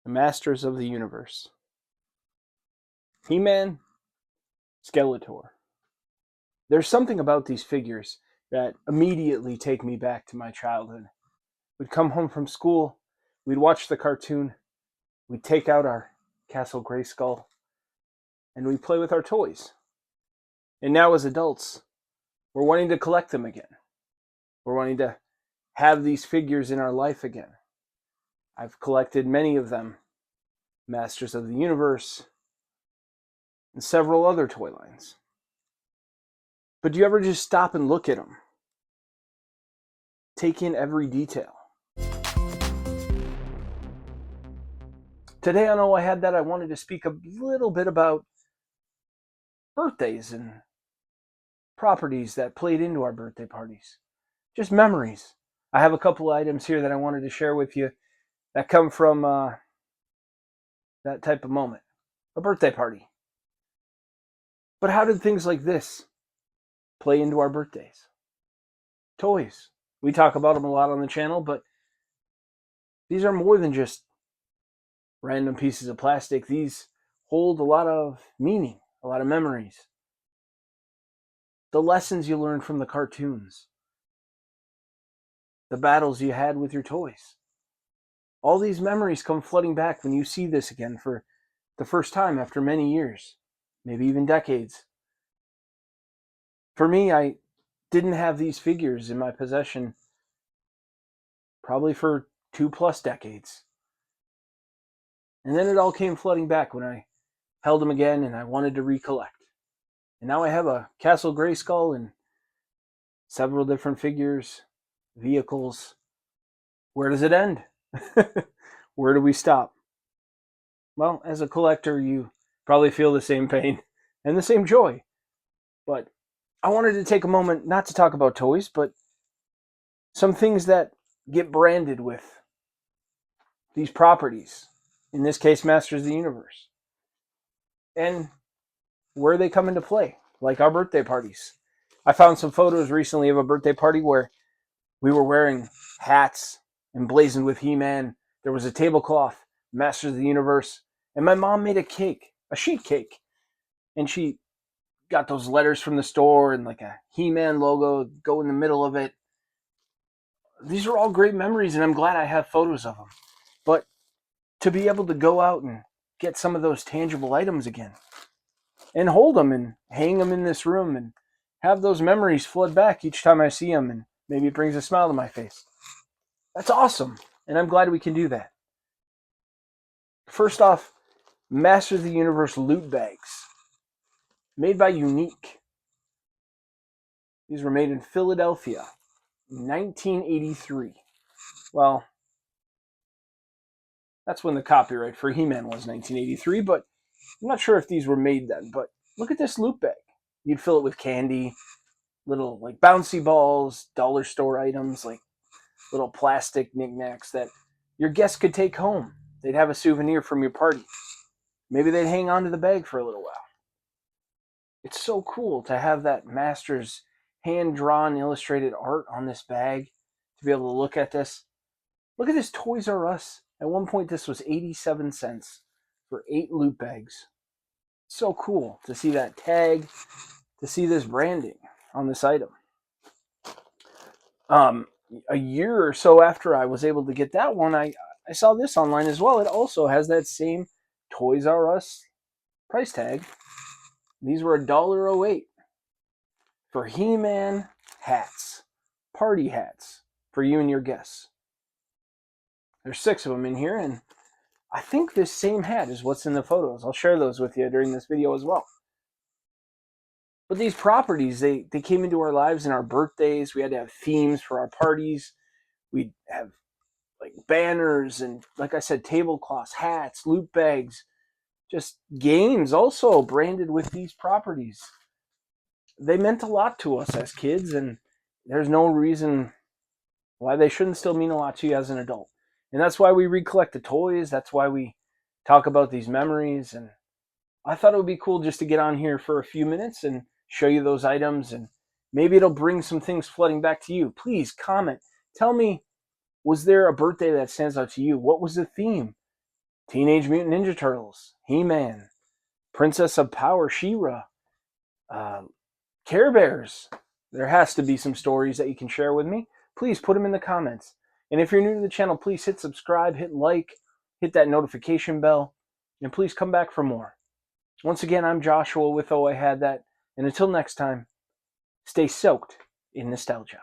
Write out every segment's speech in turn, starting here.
the masters of the universe. He-Man, Skeletor. There's something about these figures that immediately take me back to my childhood. We'd come home from school, we'd watch the cartoon, we'd take out our Castle Grayskull, and we'd play with our toys. And now as adults, we're wanting to collect them again. We're wanting to have these figures in our life again. I've collected many of them, Masters of the Universe, and several other toy lines. But do you ever just stop and look at them? Take in every detail. Today on Oh I Had That, I wanted to speak a little bit about birthdays and properties that played into our birthday parties. Just memories. I have a couple items here that I wanted to share with you that come from that type of moment, a birthday party. But how did things like this play into our birthdays? Toys. We talk about them a lot on the channel, but these are more than just random pieces of plastic. These hold a lot of meaning, a lot of memories. The lessons you learned from the cartoons, the battles you had with your toys. All these memories come flooding back when you see this again for the first time after many years, maybe even decades. For me, I didn't have these figures in my possession probably for 2+ decades. And then it all came flooding back when I held them again and I wanted to recollect. And now I have a Castle Grayskull and several different figures, vehicles. Where does it end? Where do we stop? Well, as a collector, you probably feel the same pain and the same joy. But I wanted to take a moment not to talk about toys, but some things that get branded with these properties. In this case, Masters of the Universe. And where they come into play, like our birthday parties. I found some photos recently of a birthday party where we were wearing hats emblazoned with He-Man. There was a tablecloth, Masters of the Universe, and my mom made a cake, a sheet cake. And she got those letters from the store and like a He-Man logo go in the middle of it. These are all great memories, and I'm glad I have photos of them. But to be able to go out and get some of those tangible items again and hold them and hang them in this room and have those memories flood back each time I see them, and maybe it brings a smile to my face. That's awesome, and I'm glad we can do that. First off, Masters of the Universe loot bags, made by Unique. These were made in Philadelphia in 1983. Well, that's when the copyright for He-Man was 1983, but I'm not sure if these were made then. But look at this loot bag. You'd fill it with candy, little like bouncy balls, dollar store items, like little plastic knickknacks that your guests could take home. They'd have a souvenir from your party. Maybe they'd hang on to the bag for a little while. It's so cool to have that master's hand-drawn illustrated art on this bag, to be able to look at this. Look at this Toys R Us. At one point, this was 87 cents for 8 loot bags. So cool to see that tag, to see this branding on this item. A year or so after I was able to get that one, I saw this online as well. It also has that same Toys R Us price tag. These were $1.08 for He-Man hats, party hats for you and your guests. There's 6 of them in here, and I think this same hat is what's in the photos. I'll share those with you during this video as well. But these properties, they came into our lives in our birthdays. We had to have themes for our parties. We'd have like banners and, like I said, tablecloths, hats, loot bags, just games also branded with these properties. They meant a lot to us as kids, and there's no reason why they shouldn't still mean a lot to you as an adult. And that's why we recollect the toys. That's why we talk about these memories. And I thought it would be cool just to get on here for a few minutes and show you those items, and maybe it'll bring some things flooding back to you. Please comment. Tell me, was there a birthday that stands out to you? What was the theme? Teenage Mutant Ninja Turtles, He-Man, Princess of Power, She-Ra, Care Bears. There has to be some stories that you can share with me. Please put them in the comments. And if you're new to the channel, please hit subscribe, hit like, hit that notification bell, and please come back for more. Once again, I'm Joshua with Oh I Had That, and until next time, stay soaked in nostalgia.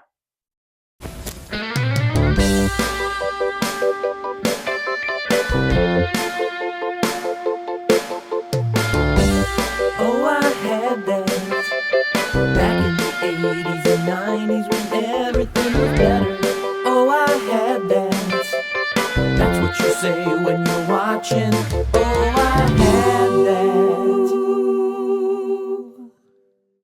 Oh, I had that back in the 80s.